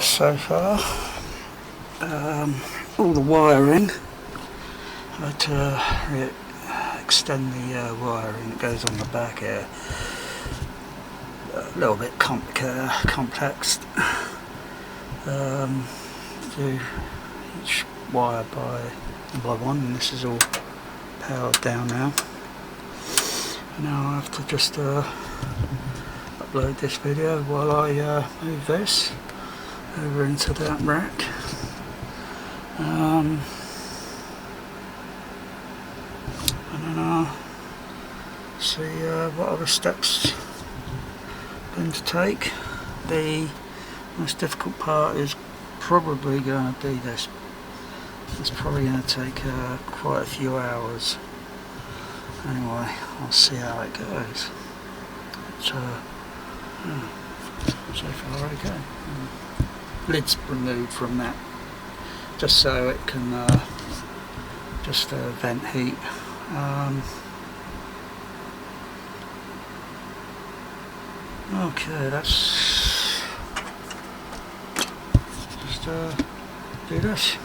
So far. All the wiring, I had to extend the wiring that goes on the back here. A little bit complex. Do each wire by one, and this is all powered down now. And now I have to just upload this video while I move this over into that rack. And then I'll see what other steps I'm going to take. The most difficult part is probably going to be this. It's probably going to take quite a few hours. Anyway, I'll see how it goes. So far okay. Lid's removed from that, just so it can just vent heat. Okay, let's just do this.